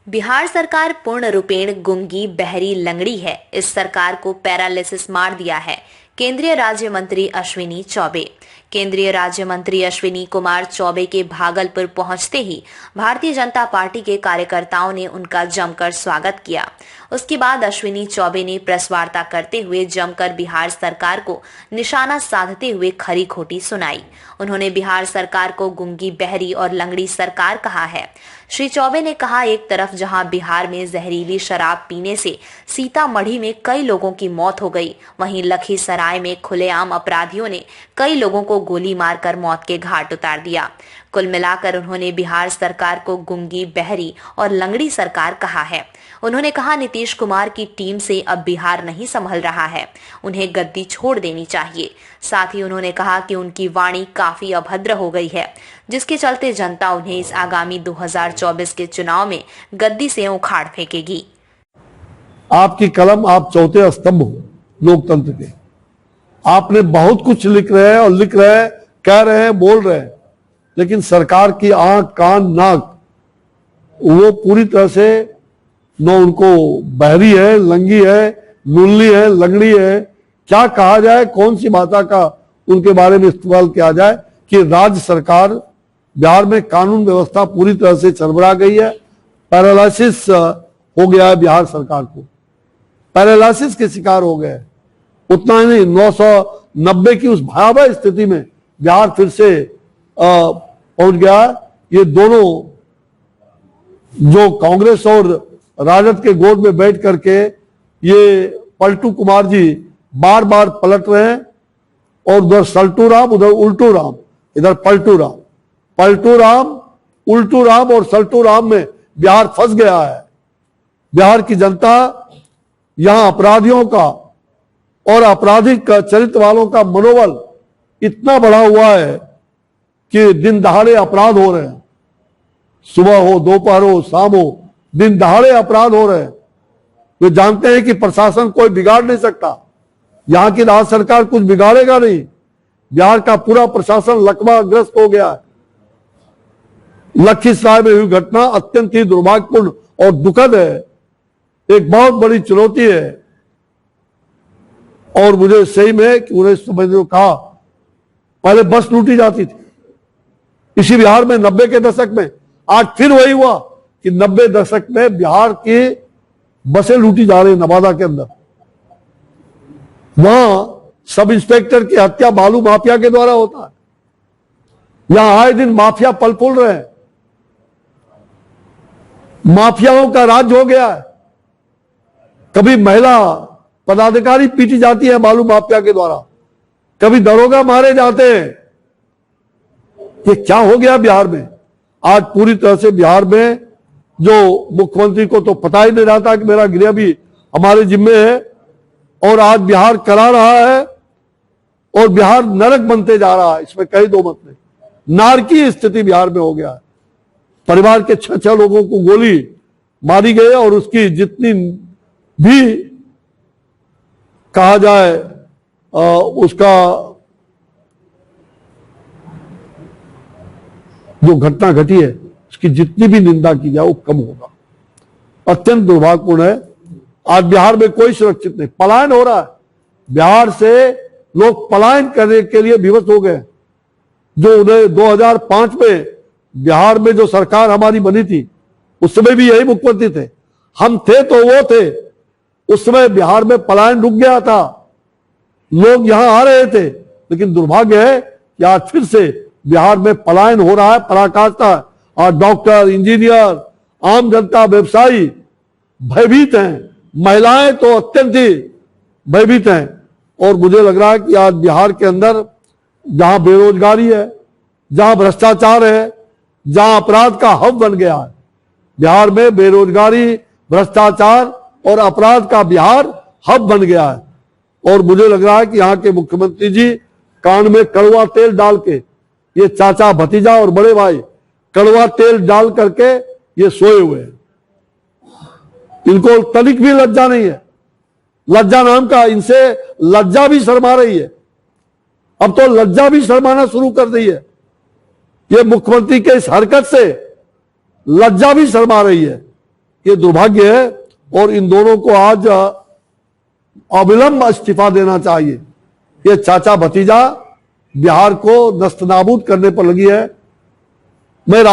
बिहार सरकार पूर्ण रूपेण गूंगी बहरी लंगड़ी है। इस सरकार को पैरालिसिस मार दिया है। केंद्रीय राज्य मंत्री अश्विनी चौबे। केंद्रीय राज्य मंत्री अश्विनी कुमार चौबे के भागलपुर पहुंचते ही भारतीय जनता पार्टी के कार्यकर्ताओं ने उनका जमकर स्वागत किया। उसके बाद अश्विनी चौबे ने प्रेस वार्ता करते हुए जमकर बिहार सरकार को निशाना साधते हुए खरी खोटी सुनाई। उन्होंने बिहार सरकार को गूंगी बहरी और लंगड़ी सरकार कहा है। श्री चौबे ने कहा, एक तरफ जहां बिहार में जहरीली शराब पीने से सीतामढ़ी में कई लोगों की मौत हो गई, वहीं लखीसराय में खुलेआम अपराधियों ने कई लोगों को गोली मारकर मौत के घाट उतार दिया। कुल मिलाकर उन्होंने बिहार सरकार को गूंगी बहरी और लंगड़ी सरकार कहा है। उन्होंने कहा, नीतीश कुमार की टीम से अब बिहार नहीं संभल रहा है, उन्हें गद्दी छोड़ देनी चाहिए। साथ ही उन्होंने कहा कि उनकी वाणी काफी अभद्र हो गई है, जिसके चलते जनता उन्हें इस आगामी 2024 के चुनाव में गद्दी से उखाड़ फेंकेगी। आपकी कलम, आप चौथे स्तंभ हो लोकतंत्र के। आपने बहुत कुछ लिख रहे हैं और लिख रहे हैं, कह रहे हैं, बोल रहे हैं, लेकिन सरकार की आंख, कान, नाक वो पूरी तरह से न उनको बहरी है, लंगी है, लुल्ली है, लंगड़ी है, क्या कहा जाए, कौन सी भाषा का उनके बारे में इस्तेमाल किया जाए कि राज्य सरकार बिहार में कानून व्यवस्था पूरी तरह से चरमरा गई है। पैरालिसिस हो गया है बिहार सरकार को, पैरालिसिस के शिकार हो गए। उतना ही नहीं, 990 की उस भयावह स्थिति में बिहार फिर से पहुंच गया। ये दोनों जो कांग्रेस और राजद के गोद में बैठ करके ये पलटू कुमार जी बार बार पलट रहे हैं, और उधर सल्टू राम, उधर उल्टू राम, इधर पलटू राम। पलटू राम, उल्टू राम और सल्टू राम में बिहार फंस गया है। बिहार की जनता यहां अपराधियों का और आपराधिक चरित्र वालों का मनोबल इतना बढ़ा हुआ है कि दिन दहाड़े अपराध हो रहे हैं। सुबह हो, दोपहर हो, शाम हो, दिन दहाड़े अपराध हो रहे हैं। वे जानते हैं कि प्रशासन कोई बिगाड़ नहीं सकता, यहां की राज्य सरकार कुछ बिगाड़ेगा नहीं। बिहार का पूरा प्रशासन लकवाग्रस्त हो गया है। लखीसराय में हुई घटना अत्यंत ही दुर्भाग्यपूर्ण और दुखद है, एक बहुत बड़ी चुनौती है। और मुझे सही में कि उन्हें समझने को कहा, पहले बस लूटी जाती थी इसी बिहार में 90 के दशक में। आज फिर वही हुआ कि 90 दशक में बिहार की बसें लूटी जा रही नवादा के अंदर। वहां सब इंस्पेक्टर की हत्या बालू माफिया के द्वारा होता है। यहां आए दिन माफिया पल फूल रहे हैं, माफियाओं का राज हो गया है। कभी महिला पदाधिकारी पीटी जाती है बालू माफिया के द्वारा, कभी दरोगा मारे जाते हैं। ये क्या हो गया बिहार में? आज पूरी तरह से बिहार में जो मुख्यमंत्री को तो पता ही नहीं रहता कि मेरा गृह भी हमारे जिम्मे है, और आज बिहार करा रहा है और बिहार नरक बनते जा रहा है, इसमें कई दो मत नहीं। नारकीय स्थिति बिहार में हो गया है। परिवार के 6 लोगों को गोली मारी गई और उसकी जितनी भी कहा जाए उसका जो घटना घटी है उसकी जितनी भी निंदा की जाए वो कम होगा। अत्यंत दुर्भाग्यपूर्ण है। आज बिहार में कोई सुरक्षित नहीं, पलायन हो रहा है। बिहार से लोग पलायन करने के लिए विवश हो गए। जो 2005 में बिहार में जो सरकार हमारी बनी थी, उस समय भी यही मुख्यमंत्री थे, हम थे तो वो थे। उस समय बिहार में पलायन रुक गया था, लोग यहां आ रहे थे, लेकिन दुर्भाग्य है कि आज फिर से बिहार में पलायन हो रहा है, पराकाष्ठा है। और डॉक्टर, इंजीनियर, आम जनता, व्यवसायी भयभीत हैं, महिलाएं तो अत्यंत ही भयभीत हैं। और मुझे लग रहा है कि आज बिहार के अंदर जहां बेरोजगारी है, जहां भ्रष्टाचार है, जहां अपराध का हब बन गया है, बिहार में बेरोजगारी, भ्रष्टाचार और अपराध का बिहार हब बन गया है। और मुझे लग रहा है कि यहाँ के मुख्यमंत्री जी कान में कड़वा तेल डाल के, ये चाचा, भतीजा और बड़े भाई कड़वा तेल डाल करके ये सोए हुए हैं। इनको तनिक भी लज्जा नहीं है। लज्जा नाम का, इनसे लज्जा भी शर्मा रही है। अब तो लज्जा भी शर्माना शुरू कर दी है। ये मुख्यमंत्री के इस हरकत से लज्जा भी शर्मा रही है ये दुर्भाग्य है और इन दोनों को आज अविलंब इस्तीफा देना चाहिए। ये चाचा भतीजा बिहार को नस्तनाबूद करने पर लगी है। मैं